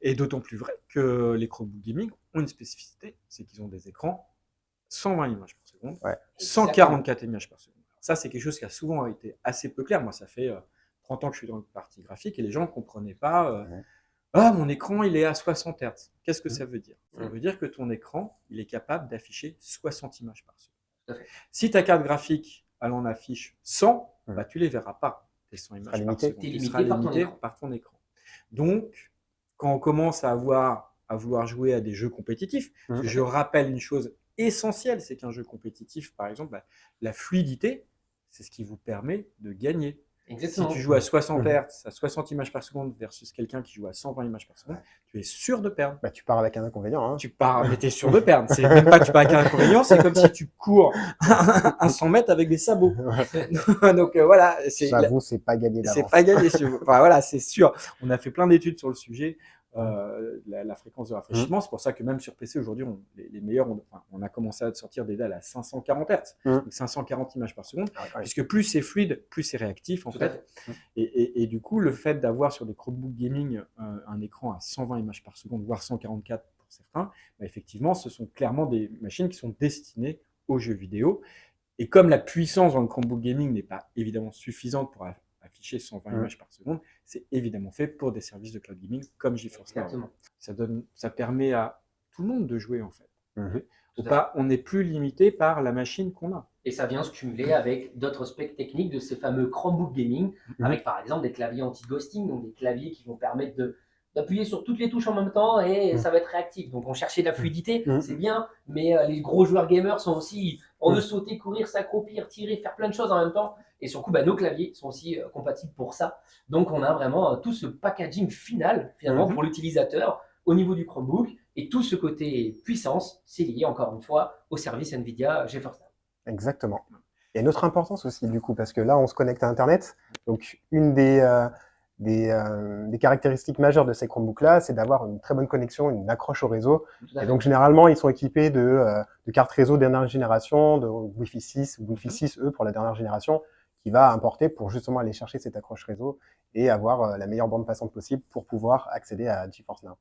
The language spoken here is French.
Et d'autant plus vrai que les Chromebook gaming ont une spécificité, c'est qu'ils ont des écrans 120 images par seconde, Ouais. 144 images par seconde. Ça, c'est quelque chose qui a souvent été assez peu clair. Moi, ça fait 30 ans que je suis dans le parti graphique et les gens ne comprenaient pas ah, mon écran, il est à 60 Hz. Qu'est-ce que ça veut dire? Ça veut dire que ton écran, il est capable d'afficher 60 images par seconde. Tout à fait. Si ta carte graphique, elle en affiche 100, bah, tu ne les verras pas, tes 100 images par limité. seconde. T'es Tu limité seras par ton limité écran. par ton écran. Donc, quand on commence à vouloir jouer à des jeux compétitifs, parce que je rappelle une chose essentielle, c'est qu'un jeu compétitif, par exemple, bah, la fluidité, c'est ce qui vous permet de gagner. Exactement. Si tu joues à 60 Hz, à 60 images par seconde versus quelqu'un qui joue à 120 images par seconde, tu es sûr de perdre. Bah, tu pars avec un inconvénient. Hein. Tu pars, mais tu es sûr de perdre. C'est même pas que tu pars avec un inconvénient, c'est comme si tu cours un 100 mètres avec des sabots. Donc voilà, J'avoue, c'est pas gagné d'avance. c'est pas gagné. Enfin, voilà, c'est sûr. On a fait plein d'études sur le sujet. La fréquence de rafraîchissement, c'est pour ça que même sur PC aujourd'hui, les meilleurs, on a commencé à sortir des dalles à 540 Hz, donc 540 images par seconde, puisque plus c'est fluide, plus c'est réactif en fait. Et du coup, le fait d'avoir sur des Chromebook gaming un écran à 120 images par seconde, voire 144 pour certains, bah, effectivement, ce sont clairement des machines qui sont destinées aux jeux vidéo. Et comme la puissance dans le Chromebook gaming n'est pas évidemment suffisante pour afficher 120 images par seconde, c'est évidemment fait pour des services de cloud gaming comme GeForce Now. Ça permet à tout le monde de jouer en fait. On n'est plus limité par la machine qu'on a. Et ça vient se cumuler avec d'autres specs techniques de ces fameux Chromebook gaming, avec par exemple des claviers anti-ghosting, donc des claviers qui vont permettre d'appuyer sur toutes les touches en même temps et ça va être réactif. Donc on cherchait de la fluidité, c'est bien, mais les gros joueurs gamers sont aussi, on veut sauter, courir, s'accroupir, tirer, faire plein de choses en même temps. Et surtout, bah, nos claviers sont aussi compatibles pour ça. Donc on a vraiment tout ce packaging final finalement pour l'utilisateur au niveau du Chromebook. Et tout ce côté puissance, c'est lié encore une fois au service NVIDIA GeForce Now. Exactement. Il y a une autre importance aussi du coup, parce que là on se connecte à Internet. Donc une des caractéristiques majeures de ces Chromebooks-là, c'est d'avoir une très bonne connexion, une accroche au réseau. Et donc généralement, ils sont équipés de cartes réseau dernière génération, de Wi-Fi 6, Wi-Fi 6E pour la dernière génération, qui va importer pour justement aller chercher cette accroche réseau et avoir la meilleure bande passante possible pour pouvoir accéder à GeForce Now.